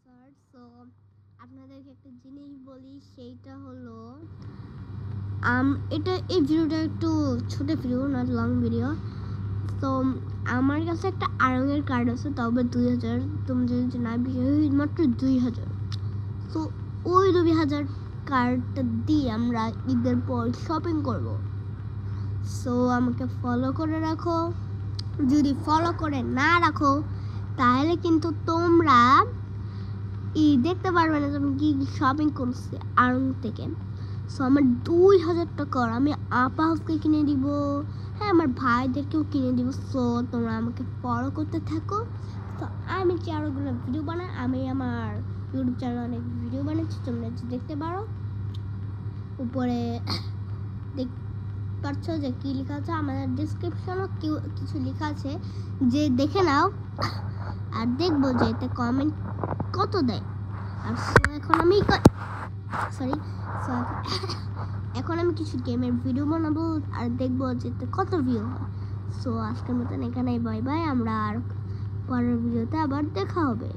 Sir. So আপনাদেরকে একটা জিনিস বলি, সেইটা হলো এই ভিডিওটা একটু ছোট ভিডিও, নট লং ভিডিও। তো আমার কাছে একটা আড়ঙের কার্ড আছে, তবে 2000, তুমি যদি না মাত্র 2000। তো ওই 2000 কার্ডটা দিয়ে আমরা ঈদের পর শপিং করব। সো আমাকে ফলো করে রাখো। যদি ফলো করে না রাখো তাহলে কিন্তু তোমরা দেখতে পারবে না তুমি কি শপিং করছি আড়ং থেকে। সো আমার 2000 টাকার আমি আপা হাউসকে কিনে দিব, হ্যাঁ আমার ভাইদেরকেও কিনে দিব। সো তোমরা আমাকে ফলো করতে থাকো। তো আমি যে আরোগুলো ভিডিও বানাই, আমি আমার ইউটিউব চ্যানেলে অনেক ভিডিও বানাচ্ছি, তোমরা দেখতে পারো। উপরে পারছো যে কি লেখা আছে, আমাদের ডিসক্রিপশনও কিছু লেখা আছে, যে দেখে নাও আর দেখবো যে এতে কমেন্ট কত দেয়। আর এখন আমি এখন আমি কিছু গেমের ভিডিও বানাবো আর দেখবো যে এতে কত ভিউ হয়। সো আজকের মতন এখানেই বাই বাই, আমরা আর পরের ভিডিওতে আবার দেখা হবে।